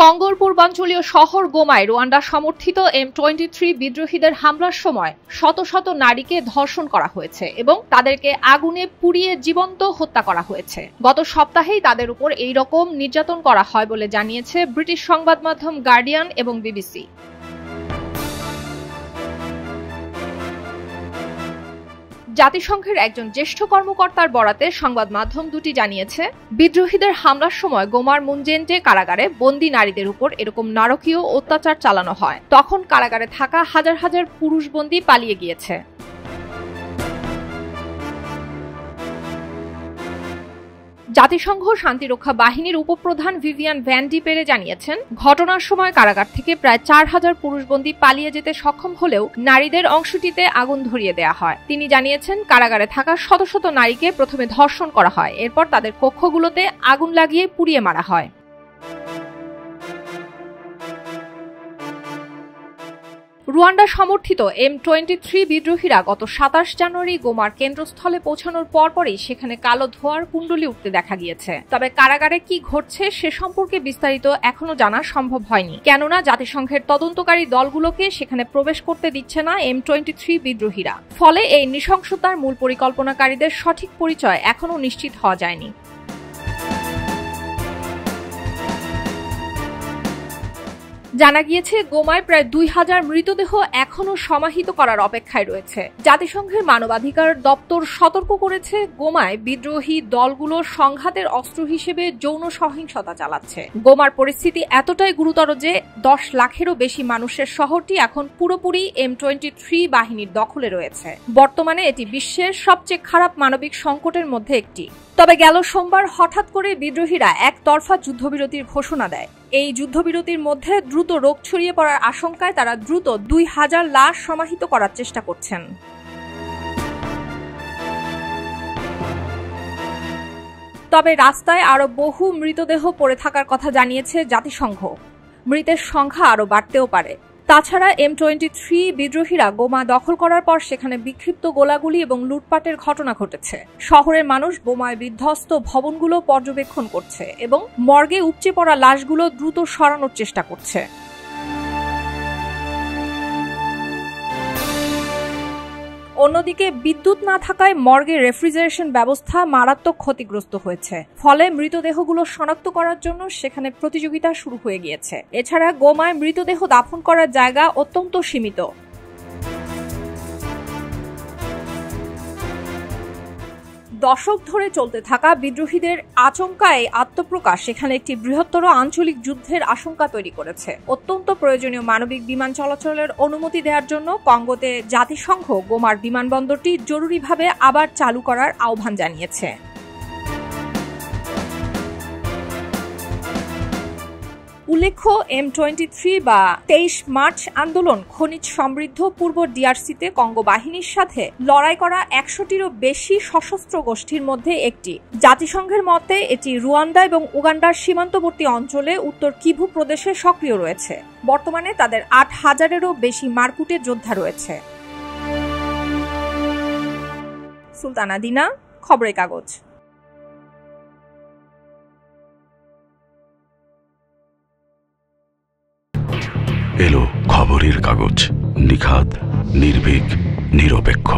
কঙ্গোর পূর্বাঞ্চলীয় শহর গোমায় রুয়ান্ডা সমর্থিত M23 বিদ্রোহীদের হামলার সময় শত শত নারীকে ধর্ষণ করা হয়েছে এবং তাদেরকে আগুনে পুড়িয়ে জীবন্ত হত্যা করা হয়েছে। গত সপ্তাহেই তাদের উপর এই রকম নির্যাতন করা হয় বলে জানিয়েছে ব্রিটিশ সংবাদ মাধ্যম গার্ডিয়ান এবং বিবিসি। জাতিসংঘের একজন জ্যেষ্ঠ কর্মকর্তার বরাতে সংবাদ মাধ্যম দুটি জানিয়েছে, বিদ্রোহীদের হামলার সময় গোমার মুনজেন্টে কারাগারে বন্দী নারীদের উপর এরকম নারকীয় অত্যাচার চালানো হয়। তখন কারাগারে থাকা হাজার হাজার পুরুষ বন্দী পালিয়ে গিয়েছে। জাতিসংঘ শান্তিরক্ষা বাহিনীর উপপ্রধান ভিভিয়ান ভ্যান ডি পেরে জানিয়েছেন, ঘটনার সময় কারাগার থেকে প্রায় 4000 পুরুষবন্দী পালিয়ে যেতে সক্ষম হলেও নারীদের অংশটিতে আগুন ধরিয়ে দেয়া হয়। তিনি জানিয়েছেন, কারাগারে থাকা শত শত নারীকে প্রথমে ধর্ষণ করা হয়, এরপর তাদের কক্ষগুলোতে আগুন লাগিয়ে পুড়িয়ে মারা হয়। রুয়ান্ডা সমর্থিত M23 বিদ্রোহীরা গত 27 জানুয়ারি গোমার কেন্দ্রস্থলে পৌঁছানোর পরপরই সেখানে কালো ধোঁয়ার কুণ্ডলী উঠতে দেখা গিয়েছে। তবে কারাগারে কি ঘটছে সে সম্পর্কে বিস্তারিত এখনো জানা সম্ভব হয়নি, কেননা জাতিসংঘের তদন্তকারী দলগুলোকে সেখানে প্রবেশ করতে দিচ্ছে না M23 বিদ্রোহীরা। ফলে এই নৃশংসতার মূল পরিকল্পনাকারীদের সঠিক পরিচয় এখনো নিশ্চিত হওয়া যায়নি। জানা গিয়েছে, গোমায় প্রায় 2000 মৃতদেহ এখনও সমাহিত করার অপেক্ষায় রয়েছে। জাতিসংঘের মানবাধিকার দপ্তর সতর্ক করেছে, গোমায় বিদ্রোহী দলগুলো সংঘাতের অস্ত্র হিসেবে যৌন সহিংসতা চালাচ্ছে। গোমার পরিস্থিতি এতটাই গুরুতর যে 10 লাখেরও বেশি মানুষের শহরটি এখন পুরোপুরি M23 বাহিনীর দখলে রয়েছে। বর্তমানে এটি বিশ্বের সবচেয়ে খারাপ মানবিক সংকটের মধ্যে একটি। তবে গেল সোমবার হঠাৎ করে বিদ্রোহীরা একতরফা যুদ্ধবিরতির ঘোষণা দেয়। এই যুদ্ধবিরতির মধ্যে দ্রুত রোগ ছড়িয়ে পড়ার আশঙ্কায় তারা দ্রুত 2000 লাশ সমাহিত করার চেষ্টা করছেন। তবে রাস্তায় আরো বহু মৃতদেহ পড়ে থাকার কথা জানিয়েছে জাতিসংঘ। মৃতের সংখ্যা আরো বাড়তেও পারে। তাছাড়া M23 বিদ্রোহীরা গোমা দখল করার পর সেখানে বিক্ষিপ্ত গোলাগুলি এবং লুটপাটের ঘটনা ঘটেছে। শহরের মানুষ বোমায় বিধ্বস্ত ভবনগুলো পর্যবেক্ষণ করছে এবং মর্গে উপচে পড়া লাশগুলো দ্রুত সরানোর চেষ্টা করছে। অন্যদিকে বিদ্যুৎ না থাকায় মর্গে রেফ্রিজারেশন ব্যবস্থা মারাত্মক ক্ষতিগ্রস্ত হয়েছে। ফলে মৃতদেহগুলো শনাক্ত করার জন্য সেখানে প্রতিযোগিতা শুরু হয়ে গিয়েছে। এছাড়া গোমায় মৃতদেহ দাফন করার জায়গা অত্যন্ত সীমিত। দশক ধরে চলতে থাকা বিদ্রোহীদের আচমকায় আত্মপ্রকাশ সেখানে একটি বৃহত্তর আঞ্চলিক যুদ্ধের আশঙ্কা তৈরি করেছে। অত্যন্ত প্রয়োজনীয় মানবিক বিমান চলাচলের অনুমতি দেওয়ার জন্য কঙ্গোতে জাতিসংঘ গোমার বিমানবন্দরটি জরুরিভাবে আবার চালু করার আহ্বান জানিয়েছে। উল্লেখ্য, M23 বা 23 মার্চ আন্দোলন খনিজ সমৃদ্ধ পূর্ব ডিআরসিতে কঙ্গো বাহিনীর সাথে লড়াই করা 100টিরও বেশি সশস্ত্র গোষ্ঠীর মধ্যে একটি। জাতিসংঘের মতে এটি রুয়ান্ডা এবং উগান্ডার সীমান্তবর্তী অঞ্চলে উত্তর কিভু প্রদেশে সক্রিয় রয়েছে। বর্তমানে তাদের 8000-এরও বেশি মারকুটে যোদ্ধা রয়েছে। সুলতানা দিনা, খবরের কাগজ। এলো খবরের কাগজ, নিখাদ, নির্ভীক, নিরপেক্ষ।